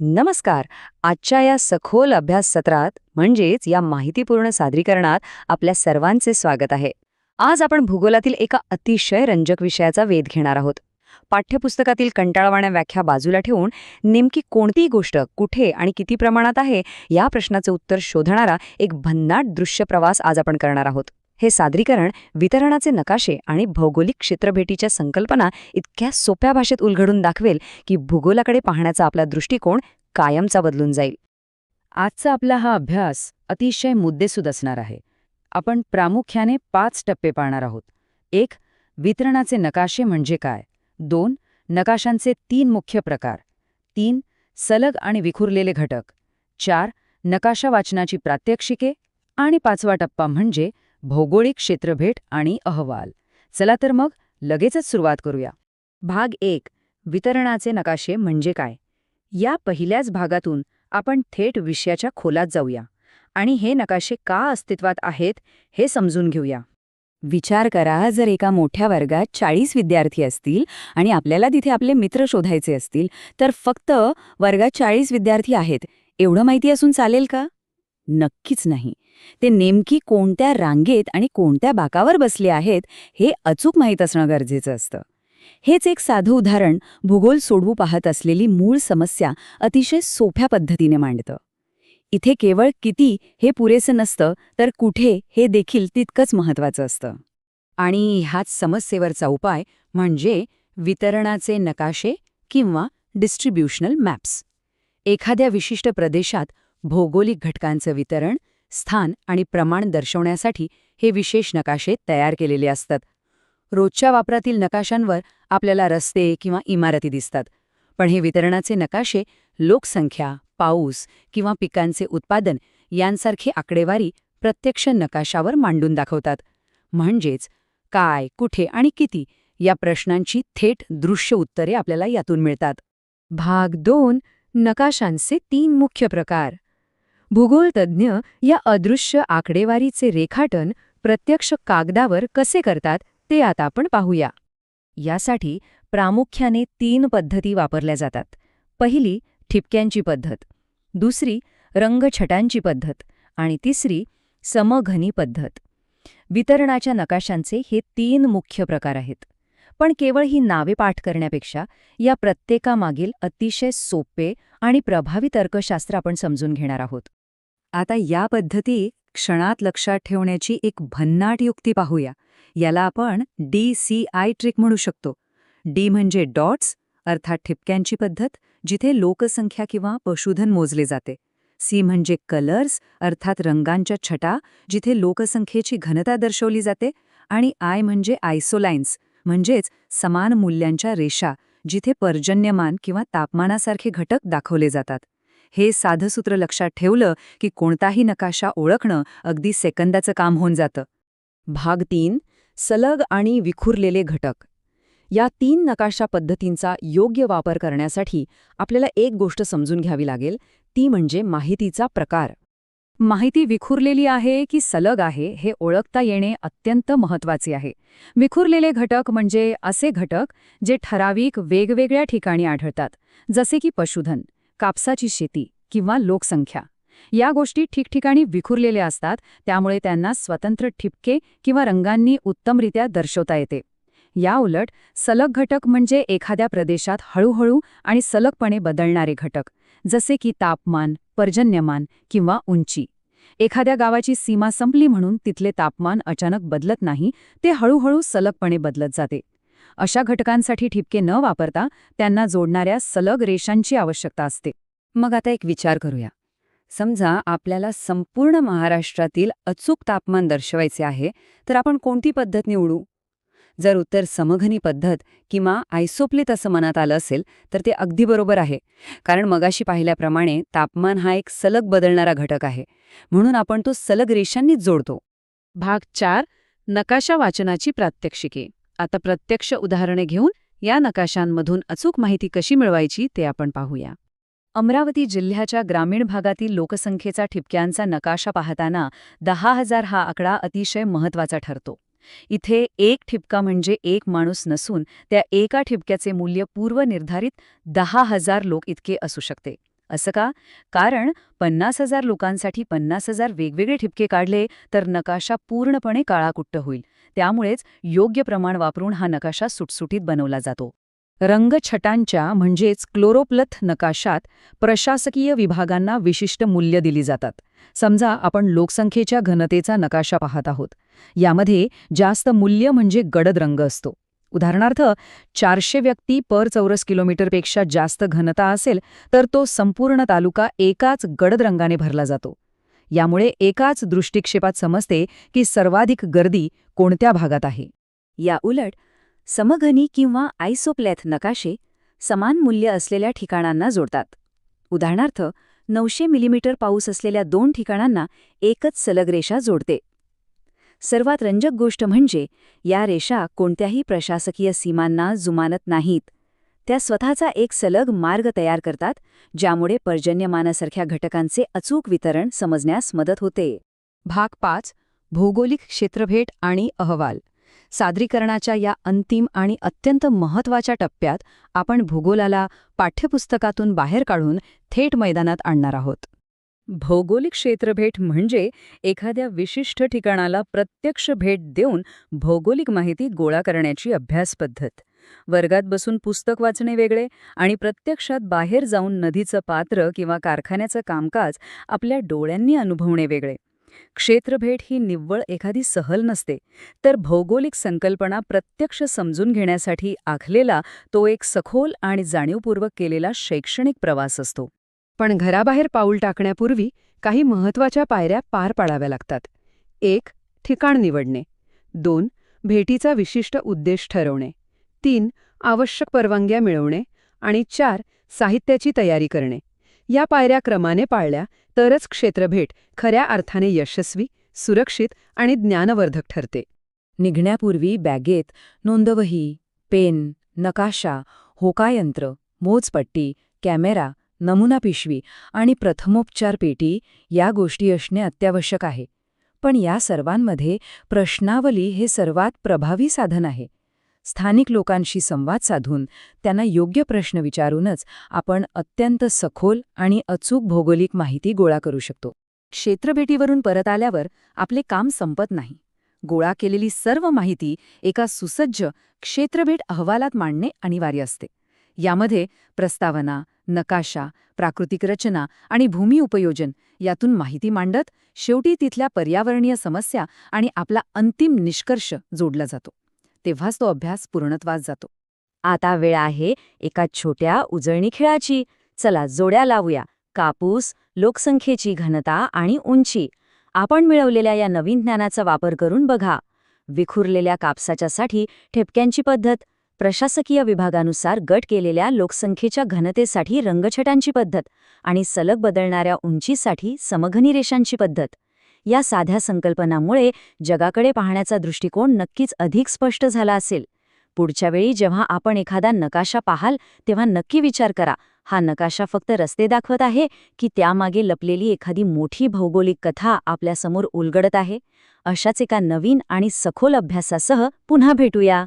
नमस्कार. आजच्या या सखोल अभ्यास सत्रात म्हणजेच या माहितीपूर्ण सादरीकरणात आपल्या सर्वांचे स्वागत आहे. आज आपण भूगोलातील एका अतिशय रंजक विषयाचा वेध घेणार आहोत. पाठ्यपुस्तकातील कंटाळवाण्या व्याख्या बाजूला ठेवून नेमकी कोणती गोष्ट कुठे आणि किती प्रमाणात आहे या प्रश्नाचे उत्तर शोधणारा एक भन्नाट दृश्य प्रवास आज आपण करणार आहोत. हे सादरीकरण वितरणाचे नकाशे आणि भौगोलिक क्षेत्रभेटीच्या संकल्पना इतक्या सोप्या भाषेत उलगडून दाखवेल की भूगोलाकडे पाहण्याचा आपला दृष्टिकोन कायमचा बदलून जाईल. आजचा आपला हा अभ्यास अतिशय मुद्देसूद असणार आहे. आपण प्रामुख्याने 5 टप्पे पाहणार आहोत. 1. वितरणाचे नकाशे म्हणजे काय. 2. नकाशांचे 3 मुख्य प्रकार. 3. सलग आणि विखुरलेले घटक. 4. नकाशा वाचनाची प्रात्यक्षिके. आणि 5वा टप्पा म्हणजे भौगोलिक क्षेत्रभेट आणि अहवाल. चला तर मग लगेचच सुरुवात करूया. भाग 1. वितरणाचे नकाशे म्हणजे काय. या पहिल्याच भागातून आपण थेट विषयाच्या खोलात जाऊया आणि हे नकाशे का अस्तित्वात आहेत हे समजून घेऊया. विचार करा, जर एका मोठ्या वर्गात 40 विद्यार्थी असतील आणि आपल्याला तिथे आपले मित्र शोधायचे असतील, तर फक्त वर्गात 40 विद्यार्थी आहेत एवढं माहिती असून चालेल का? नक्कीच नाही. ते नेमकी कोणत्या रांगेत आणि कोणत्या बाकावर बसले आहेत हे अचूक माहीत असणं गरजेचं असतं. हेच एक साधं उदाहरण भूगोल सोडवू पाहत असलेली मूळ समस्या अतिशय सोप्या पद्धतीने मांडतं. इथे केवळ किती हे पुरेसं नसतं, तर कुठे हे देखील तितकंच महत्त्वाचं असतं. आणि ह्याच समस्येवरचा उपाय म्हणजे वितरणाचे नकाशे किंवा डिस्ट्रीब्युशनल मॅप्स. एखाद्या विशिष्ट प्रदेशात भौगोलिक घटकांचं वितरण, स्थान आणि प्रमाण दर्शवण्यासाठी हे विशेष नकाशे तयार केलेले असतात. रोजच्या वापरातील नकाशांवर आपल्याला रस्ते किंवा इमारती दिसतात, पण हे वितरणाचे नकाशे लोकसंख्या, पाऊस किंवा पिकांचे उत्पादन यांसारखी आकडेवारी प्रत्यक्ष नकाशावर मांडून दाखवतात. म्हणजेच काय, कुठे आणि किती या प्रश्नांची थेट दृश्य उत्तरे आपल्याला यातून मिळतात. भाग 2. नकाशांचे 3 मुख्य प्रकार. भूगोलतज्ञ या अदृश्य आकडेवारीचे रेखाटन प्रत्यक्ष कागदावर कसे करतात ते आता आपण पाहूया. यासाठी प्रामुख्याने 3 पद्धती वापरल्या जातात. पहिली ठिपक्यांची पद्धत, दुसरी रंगछटांची पद्धत आणि तिसरी समघनी पद्धत. वितरणाच्या नकाशांचे हे 3 मुख्य प्रकार आहेत. पण केवळ ही नावे पाठ करण्यापेक्षा या प्रत्येकामागील अतिशय सोपे आणि प्रभावी तर्कशास्त्र आपण समजून घेणार आहोत. आता या पद्धती क्षणात लक्षात ठेवण्याची एक भन्नाट युक्ती पाहूया. याला आपण DCI ट्रिक म्हणू शकतो. डी म्हणजे डॉट्स अर्थात ठिपक्यांची पद्धत, जिथे लोकसंख्या किंवा पशुधन मोजले जाते. सी म्हणजे कलर्स अर्थात रंगांच्या छटा, जिथे लोकसंख्येची घनता दर्शवली जाते. आणि आय म्हणजे आयसोलाइन्स म्हणजेच समान मूल्यांच्या रेषा, जिथे पर्जन्यमान किंवा तापमानासारखे घटक दाखवले जातात. हे साधं सूत्र लक्षात ठेवलं की कोणताही नकाशा ओळखणं अगदी सेकंदाचं काम होऊन जातं. भाग 3. सलग आणि विखुरलेले घटक. या 3 नकाशा पद्धतींचा योग्य वापर करण्यासाठी आपल्याला एक गोष्ट समजून घ्यावी लागेल, ती म्हणजे माहितीचा प्रकार. माहिती विखुरलेली आहे की सलग आहे हे ओळखता येणे अत्यंत महत्त्वाचे आहे. विखुरलेले घटक म्हणजे असे घटक जे ठराविक वेगवेगळ्या ठिकाणी आढळतात, जसे की पशुधन, कापसाची शेती किंवा लोकसंख्या. या गोष्टी ठिकठिकाणी विखुरलेल्या असतात, त्यामुळे त्यांना स्वतंत्र ठिपके किंवा रंगांनी उत्तमरित्या दर्शवता येते. याउलट सलग घटक म्हणजे एखाद्या प्रदेशात हळूहळू आणि सलगपणे बदलणारे घटक, जसे की तापमान, पर्जन्यमान किंवा उंची. एखाद्या गावाची सीमा संपली म्हणून तिथले तापमान अचानक बदलत नाही, ते हळूहळू सलगपणे बदलत जाते. अशा घटकांसाठी ठिपके न वापरता त्यांना जोडणाऱ्या सलग रेषांची आवश्यकता असते. मग आता एक विचार करूया. समजा आपल्याला संपूर्ण महाराष्ट्रातील अचूक तापमान दर्शवायचे आहे, तर आपण कोणती पद्धत निवडू? जर उत्तर समघनी पद्धत किंवा आयसोप्लेट असं मनात आलं असेल तर ते अगदी बरोबर आहे, कारण मगाशी पाहिल्याप्रमाणे तापमान हा एक सलग बदलणारा घटक आहे, म्हणून आपण तो सलग रेषांनीच जोडतो. भाग 4. नकाशा वाचनाची प्रात्यक्षिके. आता प्रत्यक्ष उदाहरणे घेऊन या नकाशांमधून अचूक माहिती कशी मिळवायची ते आपण पाहूया. अमरावती जिल्ह्याच्या ग्रामीण भागातील लोकसंख्येचा ठिपक्यांचा नकाशा पाहताना 10,000 हा आकडा अतिशय महत्त्वाचा ठरतो. इथे एक ठिपका म्हणजे एक माणूस नसून त्या एका ठिपक्याचे मूल्य पूर्वनिर्धारित 10,000 लोक इतके असू शकते. असं का? कारण 50,000 लोकांसाठी 50,000 वेगवेगळे ठिपके काढले तर नकाशा पूर्णपणे काळाकुट्ट होईल. त्यामुळेच योग्य प्रमाण वापरून हा नकाशा सुटसुटीत बनवला जातो. रंगछटांच्या म्हणजेच क्लोरोप्लथ नकाशात प्रशासकीय विभागांना विशिष्ट मूल्य दिली जातात. समजा आपण लोकसंख्येच्या घनतेचा नकाशा पाहत आहोत. यामध्ये जास्त मूल्य म्हणजे गडद रंग असतो. उदाहरणार्थ 400 व्यक्ती पर चौरस किलोमीटरपेक्षा जास्त घनता असेल तर तो संपूर्ण तालुका एकाच गडद रंगाने भरला जातो. यामुळे एकाच दृष्टिक्षेपात समजते की सर्वाधिक गर्दी कोणत्या भागात आहे. या उलट समघनी किंवा आयसोप्लॅथ नकाशे समान मूल्य असलेल्या ठिकाणांना जोडतात. उदाहरणार्थ 900 मिलीमीटर पाऊस असलेल्या 2 ठिकाणांना एकच सलग रेषा जोडते. सर्वात रंजक गोष्ट म्हणजे या रेषा कोणत्याही प्रशासकीय सीमांना जुमानत नाहीत. त्या स्वतःचा एक सलग मार्ग तयार करतात, ज्यामुळे पर्जन्यमानासारख्या घटकांचे अचूक वितरण समजण्यास मदत होते. भाग 5. भौगोलिक क्षेत्रभेट आणि अहवाल. सादरीकरणाच्या या अंतिम आणि अत्यंत महत्त्वाच्या टप्प्यात आपण भूगोलाला पाठ्यपुस्तकातून बाहेर काढून थेट मैदानात आणणार आहोत. भौगोलिक क्षेत्रभेट म्हणजे एखाद्या विशिष्ट ठिकाणाला प्रत्यक्ष भेट देऊन भौगोलिक माहिती गोळा करण्याची अभ्यास पद्धत. वर्गात बसून पुस्तक वाचणे वेगळे आणि प्रत्यक्षात बाहेर जाऊन नदीचं पात्र किंवा कारखान्याचं कामकाज आपल्या डोळ्यांनी अनुभवणे वेगळे. क्षेत्रभेट ही निव्वळ एखादी सहल नसते, तर भौगोलिक संकल्पना प्रत्यक्ष समजून घेण्यासाठी आखलेला तो एक सखोल आणि जाणीवपूर्वक केलेला शैक्षणिक प्रवास असतो. पण घराबाहेर पाऊल टाकण्यापूर्वी काही महत्त्वाच्या पायऱ्या पार पाडाव्या लागतात. 1. ठिकाण निवडणे. 2. भेटीचा विशिष्ट उद्देश ठरवणे. 3. आवश्यक परवानग्या मिळवणे. आणि 4. साहित्याची तयारी करणे. या पायऱ्या क्रमाने पाळल्या तरच क्षेत्रभेट खऱ्या अर्थाने यशस्वी, सुरक्षित आणि ज्ञानवर्धक ठरते. निघण्यापूर्वी बॅगेत नोंदवही, पेन, नकाशा, होकायंत्र, मोजपट्टी, कॅमेरा, नमुना पिशवी आणि प्रथमोपचार पेटी या गोष्टी असणे अत्यावश्यक आहे. पण या सर्वांमध्ये प्रश्नावली हे सर्वात प्रभावी साधन आहे. स्थानिक लोकांशी संवाद साधून त्यांना योग्य प्रश्न विचारूनच आपण अत्यंत सखोल आणि अचूक भौगोलिक माहिती गोळा करू शकतो. क्षेत्रभेटीवरून परत आल्यावर आपले काम संपत नाही. गोळा केलेली सर्व माहिती एका सुसज्ज क्षेत्रभेट अहवालात मांडणे अनिवार्य असते. यामध्ये प्रस्तावना, नकाशा, प्राकृतिक रचना आणि भूमी उपयोजन यातून माहिती मांडत शेवटी तिथल्या पर्यावरणीय समस्या आणि आपला अंतिम निष्कर्ष जोडला जातो. तेव्हाच तो अभ्यास पूर्णत्वास जातो. आता वेळ आहे एका छोट्या उजळणी खेळाची. चला जोड्या लावूया. कापूस, लोकसंख्येची घनता आणि उंची. आपण मिळवलेल्या या नवीन ज्ञानाचा वापर करून बघा. विखुरलेल्या कापसाच्यासाठी ठिपक्यांची पद्धत, प्रशासकीय विभागानुसार गट केलेल्या लोकसंख्येच्या घनतेसाठी रंगछटांची पद्धत आणि सलग बदलणाऱ्या उंचीसाठी समघनी रेषांची पद्धत. या साध्या संकल्पनामुळे जगाकडे पाहण्याचा दृष्टिकोन नक्कीच अधिक स्पष्ट झाला असेल. पुढच्या वेळी जेव्हा आपण एखादा नकाशा पाहाल तेव्हा नक्की विचार करा, हा नकाशा फक्त रस्ते दाखवत आहे की त्यामागे लपलेली एखादी मोठी भौगोलिक कथा आपल्यासमोर उलगडत आहे. अशाच एका नवीन आणि सखोल अभ्यासासह पुन्हा भेटूया.